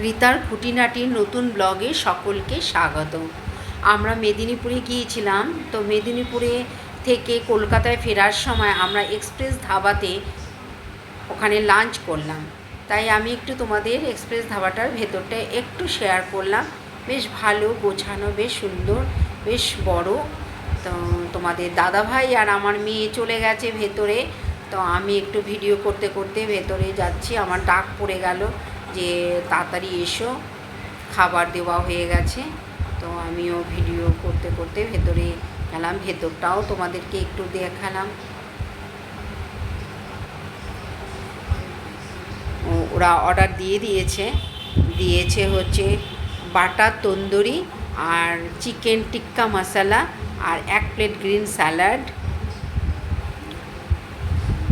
রিতার খুঁটিনাটির নতুন ব্লগে সকলকে স্বাগত। আমরা মেদিনীপুরে গিয়েছিলাম, তো মেদিনীপুরে থেকে কলকাতায় ফেরার সময় আমরা এক্সপ্রেস ধাবাতে ওখানে লাঞ্চ করলাম। তাই আমি একটু তোমাদের এক্সপ্রেস ধাবাটার ভেতরটা একটু শেয়ার করলাম। বেশ ভালো গোছানো, বেশ সুন্দর, বেশ বড়। তো তোমাদের দাদাভাই আর আমার মেয়ে চলে গেছে ভেতরে, তো আমি একটু ভিডিও করতে করতে ভেতরে যাচ্ছি। আমার ডাক পড়ে গেল যে তাড়াতাড়ি এসো, খাবার দেওয়া হয়ে গেছে। তো আমিও ভিডিও করতে করতে ভেতরে গেলাম, ভেতরটাও তোমাদেরকে একটু দেখালাম। ওরা অর্ডার দিয়েছে হচ্ছে বাটার তন্দুরি আর চিকেন টিক্কা মশলা আর 1 প্লেট গ্রিন স্যালাড,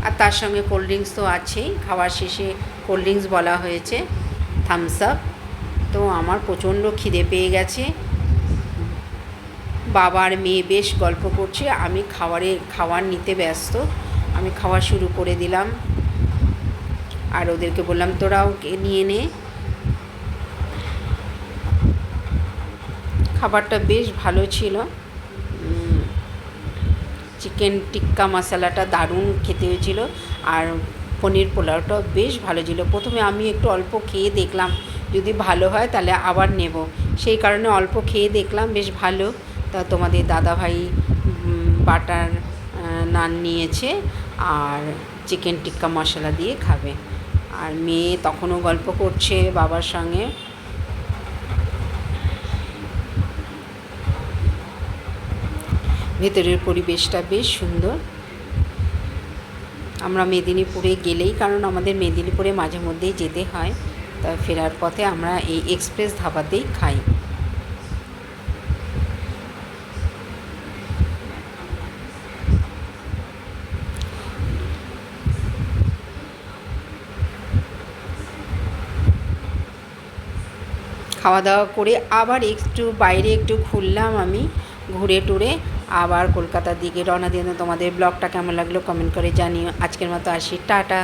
আর তার সঙ্গে কোল্ড ড্রিঙ্কস তো আছেই। খাওয়ার শেষে কোল্ড ড্রিঙ্কস বলা হয়েছে, থামস আপ। তো আমার প্রচণ্ড খিদে পেয়ে গেছে। বাবার মেয়ে বেশ গল্প করছে, আমি খাবার নিতে ব্যস্ত। আমি খাওয়া শুরু করে দিলাম আর ওদেরকে বললাম তোরাও নিয়ে নে। খাবারটা বেশ ভালো ছিল। চিকেন টিক্কা মশলাটা দারুণ খেতে হয়েছিল, আর পনির পোলাওটাও বেশ ভালো ছিল। প্রথমে আমি একটু অল্প খেয়ে দেখলাম, যদি ভালো হয় তাহলে আবার নেব, সেই কারণে অল্প খেয়ে দেখলাম, বেশ ভালো। তা তোমাদের দাদাভাই বাটার নান নিয়েছে আর চিকেন টিক্কা মশলা দিয়ে খাবে, আর মেয়ে তখনও গল্প করছে বাবার সঙ্গে। ভেতরের পরিবেশটা বেশ সুন্দর। আমরা মেদিনীপুরে গেলেই, কারণ আমাদের মেদিনীপুরে মাঝে মধ্যেই যেতে হয়, তা ফেরার পথে আমরা এই এক্সপ্রেস ধাবাতেই খাই। খাওয়া দাওয়া করে আবার একটু বাইরে একটু ঘুরলাম আমি, ঘুরে টুরে আবার কলকাতার দিকে রওনা দিয়ে। তোমাদের ব্লগটা কেমন লাগলো কমেন্ট করে জানিও। আজকের মতো আসি, টাটা।